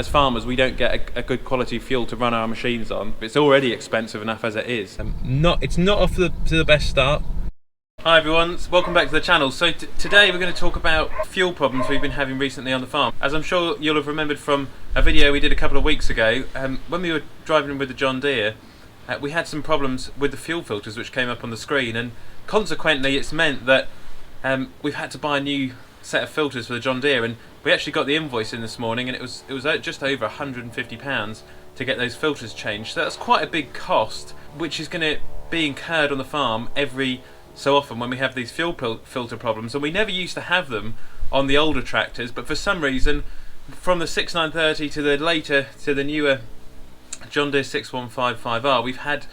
as farmers we don't get a good quality fuel to run our machines on. It's already expensive enough as it is. It's not off to the best start. Hi everyone, welcome back to the channel. So today we're going to talk about fuel problems we've been having recently on the farm. As I'm sure you'll have remembered from a video we did a couple of weeks ago, when we were driving with the John Deere, we had some problems with the fuel filters which came up on the screen, and consequently it's meant that we've had to buy a new set of filters for the John Deere, and we actually got the invoice in this morning, and it was just over £150 to get those filters changed. So that's quite a big cost, which is going to be incurred on the farm every so often when we have these fuel filter problems. And we never used to have them on the older tractors, but for some reason from the 6930 to the newer John Deere 6155R, we've had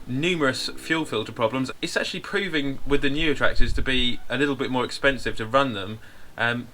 numerous fuel filter problems. It's actually proving with the newer tractors to be a little bit more expensive to run them,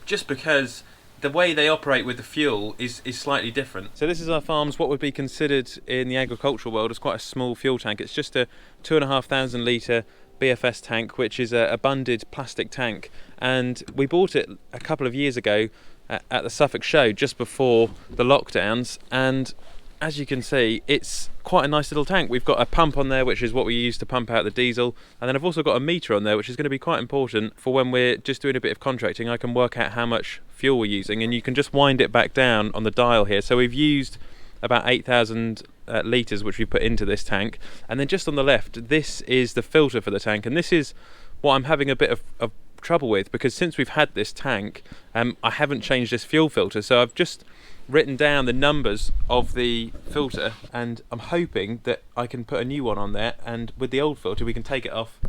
just because the way they operate with the fuel is slightly different. So this is our farm's what would be considered in the agricultural world as quite a small fuel tank. It's just a 2,500 litre BFS tank, which is a bunded plastic tank, and we bought it a couple of years ago at the Suffolk show just before the lockdowns, and as you can see it's quite a nice little tank. We've got a pump on there which is what we use to pump out the diesel, and then I've also got a meter on there which is going to be quite important for when we're just doing a bit of contracting. I can work out how much fuel we're using, and you can just wind it back down on the dial here. So we've used about 8,000 litres which we put into this tank, and then just on the left this is the filter for the tank, and this is what I'm having a bit of trouble with, because since we've had this tank I haven't changed this fuel filter. So I've just written down the numbers of the filter, and I'm hoping that I can put a new one on there, and with the old filter we can take it off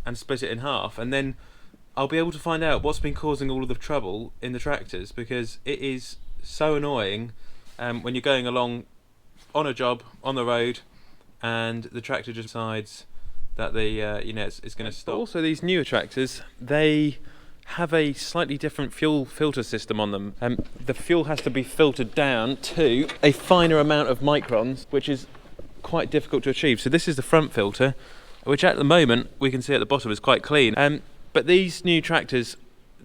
and split it in half, and then I'll be able to find out what's been causing all of the trouble in the tractors, because it is so annoying when you're going along on a job on the road and the tractor just decides that it's going to stop. But also these newer tractors, they have a slightly different fuel filter system on them. The fuel has to be filtered down to a finer amount of microns, which is quite difficult to achieve. So this is the front filter, which at the moment we can see at the bottom is quite clean. But these new tractors,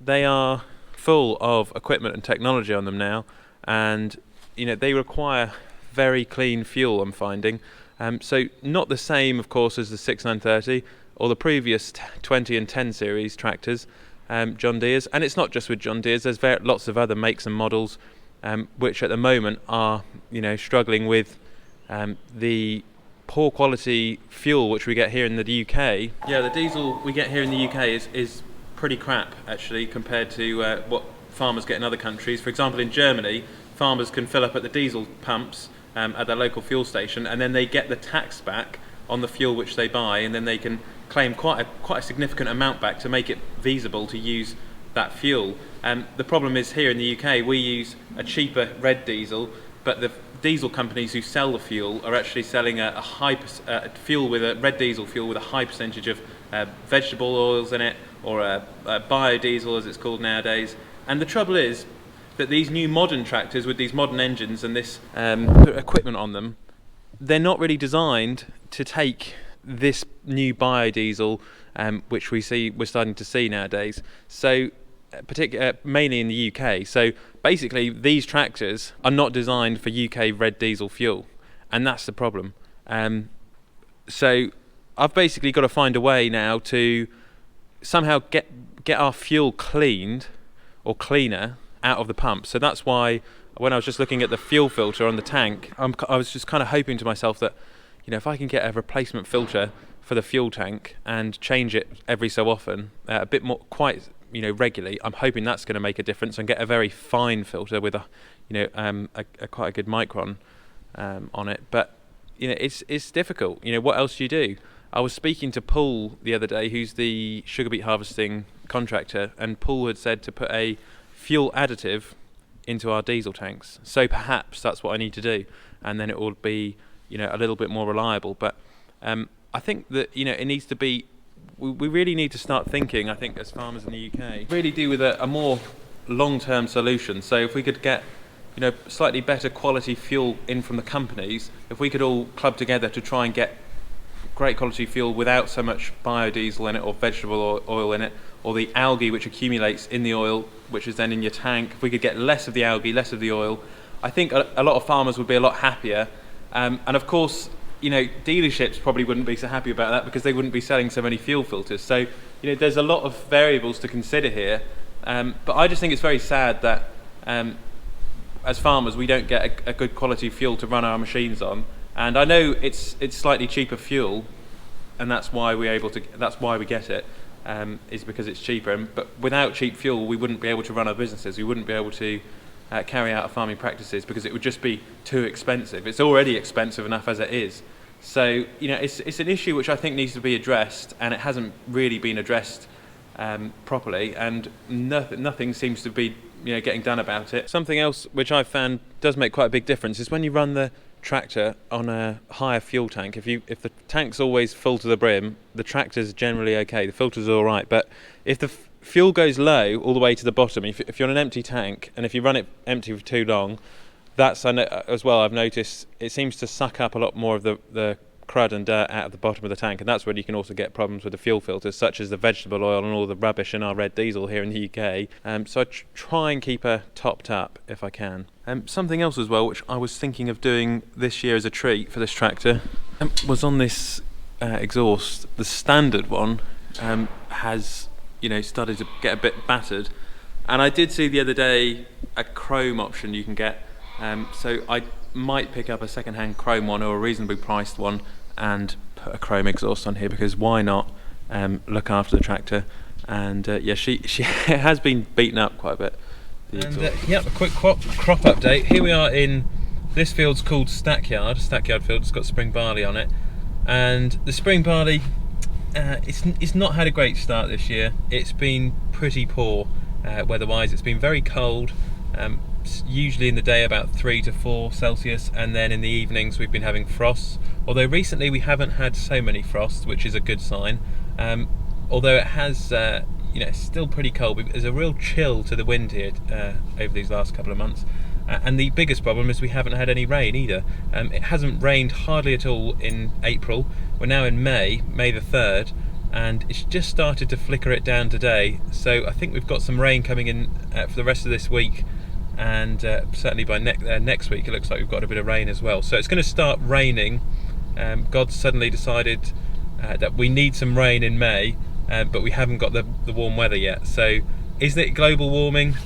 they are full of equipment and technology on them now, and they require very clean fuel, I'm finding. So not the same of course as the 6930 or the previous 20 and 10 series tractors, John Deere's, and it's not just with John Deere's. There's lots of other makes and models which at the moment are struggling with the poor quality fuel which we get here in the UK. Yeah, the diesel we get here in the UK is pretty crap actually compared to what farmers get in other countries. For example, in Germany, farmers can fill up at the diesel pumps at their local fuel station, and then they get the tax back on the fuel which they buy, and then they can claim quite a significant amount back to make it feasible to use that fuel. The problem is here in the UK we use a cheaper red diesel, but the diesel companies who sell the fuel are actually selling a fuel with a red diesel fuel with a high percentage of vegetable oils in it, or a biodiesel as it's called nowadays. And the trouble is that these new modern tractors with these modern engines and this equipment on them, they're not really designed to take this new biodiesel which we're starting to see nowadays. So mainly in the UK. So basically these tractors are not designed for UK red diesel fuel, and that's the problem. So I've basically got to find a way now to somehow get our fuel cleaned or cleaner out of the pump. So that's why when I was just looking at the fuel filter on the tank, I was just kind of hoping to myself that if I can get a replacement filter for the fuel tank and change it every so often, a bit more quite regularly, I'm hoping that's going to make a difference and get a very fine filter with a quite a good micron on it. But it's difficult. What else do you do? I was speaking to Paul the other day, who's the sugar beet harvesting contractor, and Paul had said to put a fuel additive into our diesel tanks. So perhaps that's what I need to do, and then it will be a little bit more reliable. But I think that it needs to be, we really need to start thinking, I think, as farmers in the UK, really do with a more long-term solution. So if we could get slightly better quality fuel in from the companies, if we could all club together to try and get great quality fuel without so much biodiesel in it or vegetable oil in it, or the algae which accumulates in the oil which is then in your tank. If we could get less of the algae, less of the oil, I think a lot of farmers would be a lot happier. And of course, you know, dealerships probably wouldn't be so happy about that because they wouldn't be selling so many fuel filters. So, you know, there's a lot of variables to consider here. But I just think it's very sad that as farmers we don't get a good quality fuel to run our machines on. And I know it's slightly cheaper fuel, and that's why we get it. Is because it's cheaper. But without cheap fuel, we wouldn't be able to run our businesses. We wouldn't be able to carry out our farming practices because it would just be too expensive. It's already expensive enough as it is. So, you know, it's an issue which I think needs to be addressed, and it hasn't really been addressed properly, and nothing seems to be, you know, getting done about it. Something else which I've found does make quite a big difference is when you run the tractor on a higher fuel tank. If the tank's always full to the brim, the tractor's generally okay, the filter's all right. But if the fuel goes low all the way to the bottom, if you're on an empty tank and if you run it empty for too long, that's as well, I've noticed it seems to suck up a lot more of the crud and dirt out of the bottom of the tank, and that's when you can also get problems with the fuel filters, such as the vegetable oil and all the rubbish in our red diesel here in the UK. So I try and keep her topped up if I can. Something else as well, which I was thinking of doing this year as a treat for this tractor, was on this exhaust. The standard one has, you know, started to get a bit battered, and I did see the other day a chrome option you can get. So I might pick up a second-hand chrome one or a reasonably priced one and put a chrome exhaust on here, because why not look after the tractor? And yeah, she has been beaten up quite a bit. And yep, a quick crop update. Here we are in this field's called Stackyard field. It's got spring barley on it, and the spring barley it's not had a great start this year. It's been pretty poor weather-wise. It's been very cold. Usually in the day about 3 to 4 Celsius, and then in the evenings we've been having frosts, although recently we haven't had so many frosts, which is a good sign. Although it has you know, it's still pretty cold. There's a real chill to the wind here over these last couple of months, and the biggest problem is we haven't had any rain either. It hasn't rained hardly at all in April. We're now in May the 3rd, and it's just started to flicker it down today, so I think we've got some rain coming in for the rest of this week, and certainly by next week it looks like we've got a bit of rain as well. So it's going to start raining. God suddenly decided that we need some rain in May, but we haven't got the warm weather yet. So is it global warming?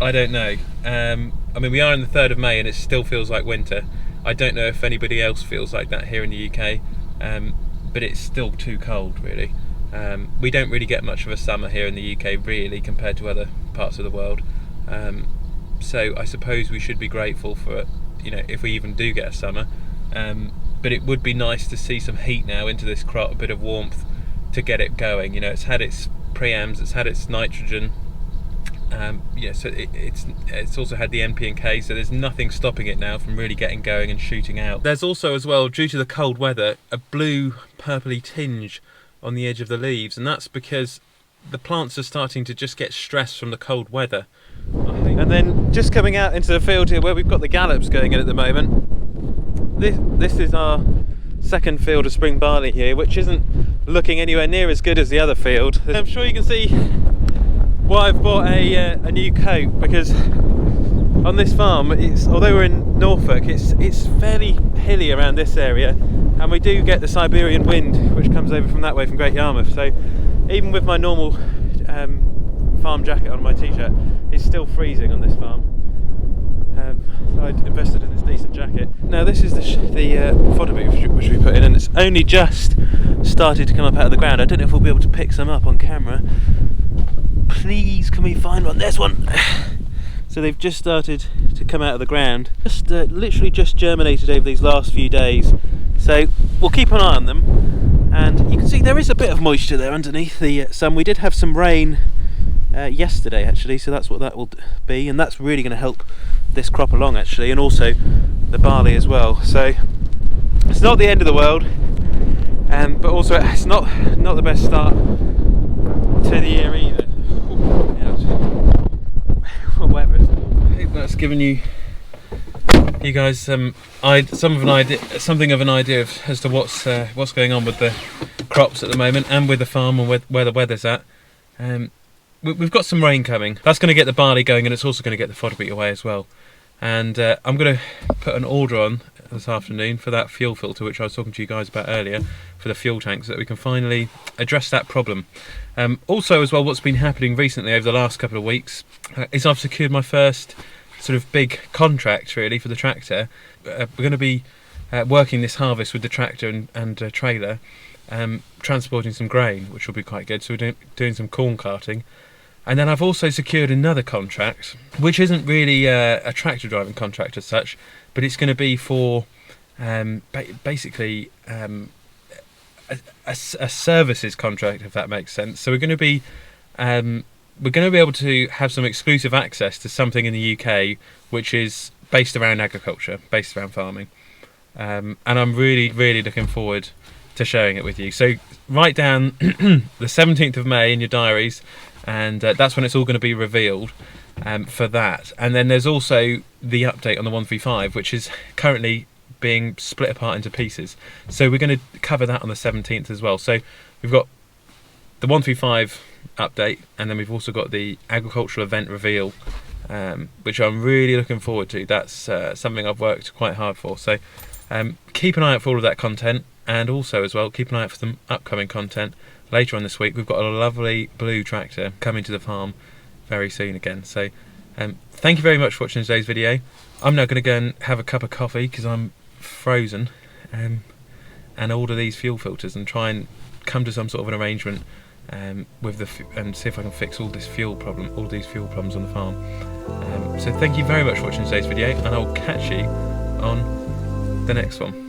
I don't know. I mean, we are in the 3rd of May and it still feels like winter. I don't know if anybody else feels like that here in the UK, but it's still too cold, really. We don't really get much of a summer here in the UK, really, compared to other parts of the world. So I suppose we should be grateful for, you know, if we even do get a summer. But it would be nice to see some heat now into this crop, a bit of warmth to get it going. You know, it's had its preams, it's had its nitrogen. Yeah, so it's also had the NP and K, so there's nothing stopping it now from really getting going and shooting out. There's also, as well, due to the cold weather, a blue purpley tinge on the edge of the leaves, and that's because the plants are starting to just get stressed from the cold weather. And then just coming out into the field here where we've got the gallops going in at the moment, this is our second field of spring barley here, which isn't looking anywhere near as good as the other field. I'm sure you can see why I've bought a new coat, because on this farm, although we're in Norfolk, it's fairly hilly around this area, and we do get the Siberian wind which comes over from that way, from Great Yarmouth. So even with my normal farm jacket on, my t-shirt, it's still freezing on this farm. So I invested in this decent jacket. Now this is the fodder boot which we put in, and it's only just started to come up out of the ground. I don't know if we'll be able to pick some up on camera. Please, can we find one? There's one! So they've just started to come out of the ground. Just literally just germinated over these last few days. So we'll keep an eye on them. And you can see there is a bit of moisture there underneath the sun. We did have some rain yesterday actually, so that's what that will be, and that's really going to help this crop along actually, and also the barley as well. So it's not the end of the world, but also it's not the best start to the year either. Whatever. I hope that's given you guys something of an idea as to what's going on with the crops at the moment, and with the farm, and where the weather's at. We've got some rain coming. That's going to get the barley going, and it's also going to get the fodder beet away as well. and I'm going to put an order on this afternoon for that fuel filter, which I was talking to you guys about earlier, for the fuel tank, so that we can finally address that problem. Also as well, what's been happening recently over the last couple of weeks is I've secured my first sort of big contract really for the tractor. We're going to be working this harvest with the tractor and trailer, transporting some grain, which will be quite good. So we're doing some corn carting. And then I've also secured another contract, which isn't really a tractor driving contract as such, but it's going to be for basically a services contract, if that makes sense. So we're going to be able to have some exclusive access to something in the UK which is based around agriculture, based around farming, and I'm really looking forward to sharing it with you. So write down the 17th of May in your diaries, and that's when it's all going to be revealed for that. And then there's also the update on the 135, which is currently being split apart into pieces. So we're going to cover that on the 17th as well. So we've got the 135 update, and then we've also got the agricultural event reveal, which I'm really looking forward to. That's something I've worked quite hard for. So keep an eye out for all of that content, and also as well keep an eye out for some upcoming content later on this week. We've got a lovely blue tractor coming to the farm very soon again. So thank you very much for watching today's video. I'm now going to go and have a cup of coffee because I'm frozen, and order these fuel filters and try and come to some sort of an arrangement with and see if I can fix all these fuel problems on the farm. So thank you very much for watching today's video, and I'll catch you on the next one.